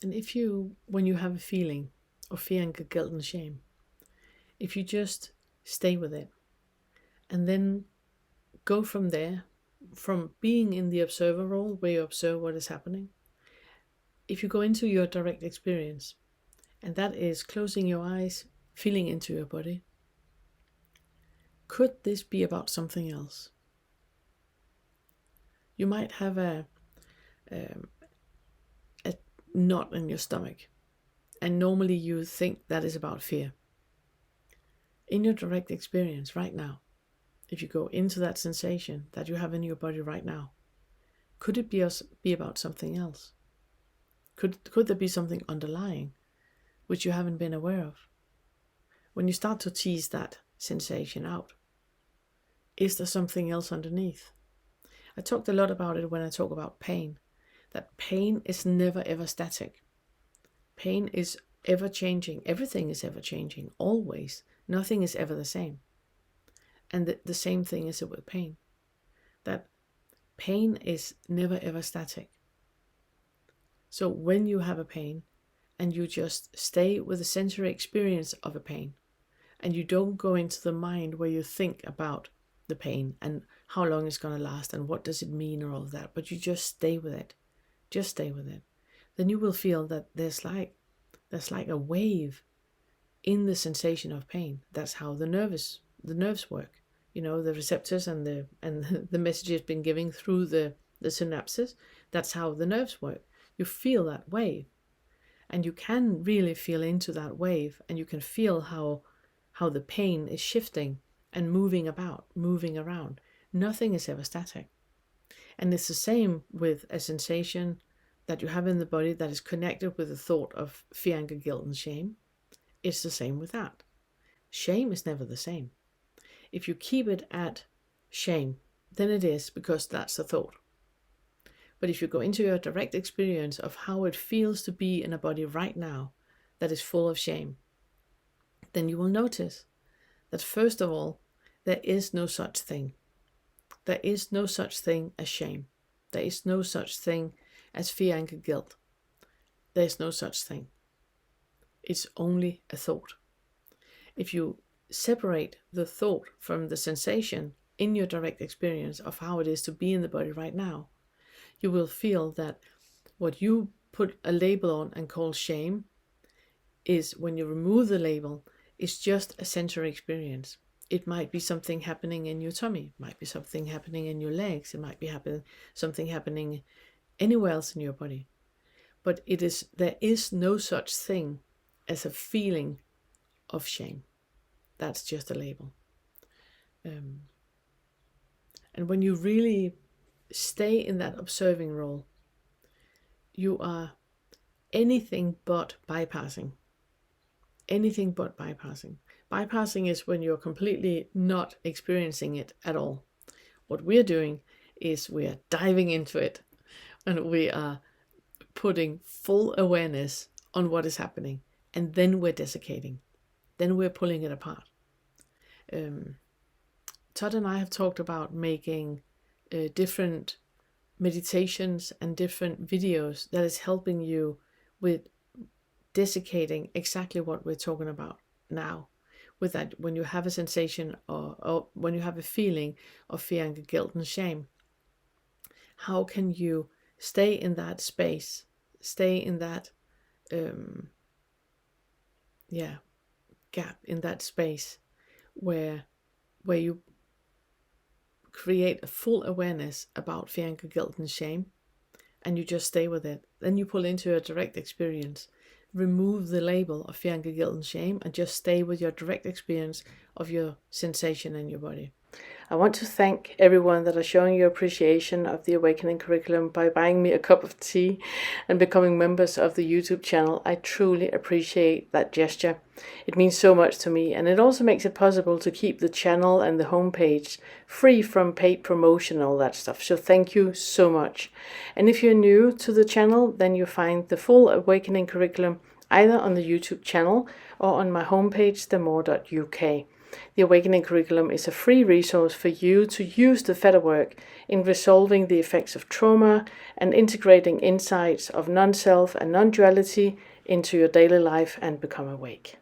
And when you have a feeling of fear and guilt and shame, if you just stay with it and then go from there, from being in the observer role where you observe what is happening, if you go into your direct experience, and that is closing your eyes, feeling into your body, could this be about something else? You might have um, a knot in your stomach, and normally you think that is about fear. In your direct experience right now, if you go into that sensation that you have in your body right now, could it be about something else? Could there be something underlying which you haven't been aware of? When you start to tease that sensation out, is there something else underneath? I talked a lot about it when I talk about pain, that pain is never ever static. Pain is ever changing. Everything is ever changing, always. Nothing is ever the same. And the same thing is with pain, that pain is never ever static. So when you have a pain and you just stay with the sensory experience of a pain, and you don't go into the mind where you think about the pain and how long it's going to last and what does it mean or all of that, but you just stay with it, then you will feel that there's like a wave in the sensation of pain. That's how the nerves work. The receptors and the messages been giving through the synapses. That's how the nerves work. You feel that wave, and you can really feel into that wave, and you can feel how the pain is shifting and moving around. Nothing is ever static. And it's the same with a sensation that you have in the body that is connected with the thought of fear, anger, guilt, and shame. It's the same with that. Shame is never the same. If you keep it at shame, then it is because that's the thought. But if you go into your direct experience of how it feels to be in a body right now that is full of shame, then you will notice that first of all, there is no such thing. There is no such thing as shame. There is no such thing as fear, anger, guilt. There is no such thing. It's only a thought. If you separate the thought from the sensation in your direct experience of how it is to be in the body right now, you will feel that what you put a label on and call shame is, when you remove the label, is just a sensory experience. It might be something happening in your tummy, it might be something happening in your legs, it might be something happening anywhere else in your body. But there is no such thing as a feeling of shame. That's just a label. And when you really stay in that observing role, you are anything but bypassing. Anything but bypassing. Bypassing is when you're completely not experiencing it at all. What we're doing is we are diving into it, and we are putting full awareness on what is happening, and then we're desiccating. Then we're pulling it apart. Todd and I have talked about making different meditations and different videos that is helping you with desiccating exactly what we're talking about now. With that, when you have a sensation or when you have a feeling of fear, anger, guilt, and shame, how can you stay in that space, stay in that gap, in that space where you create a full awareness about fear, anger, guilt, and shame, and you just stay with it. Then you pull into a direct experience. Remove the label of fear, anger, guilt, and shame, and just stay with your direct experience of your sensation in your body. I want to thank everyone that are showing your appreciation of the Awakening curriculum by buying me a cup of tea and becoming members of the YouTube channel. I truly appreciate that gesture. It means so much to me, and it also makes it possible to keep the channel and the homepage free from paid promotion and all that stuff. So thank you so much. And if you're new to the channel, then you find the full Awakening curriculum either on the YouTube channel or on my homepage, themore.uk. The Awakening Curriculum is a free resource for you to use the Fetter work in resolving the effects of trauma and integrating insights of non-self and non-duality into your daily life and become awake.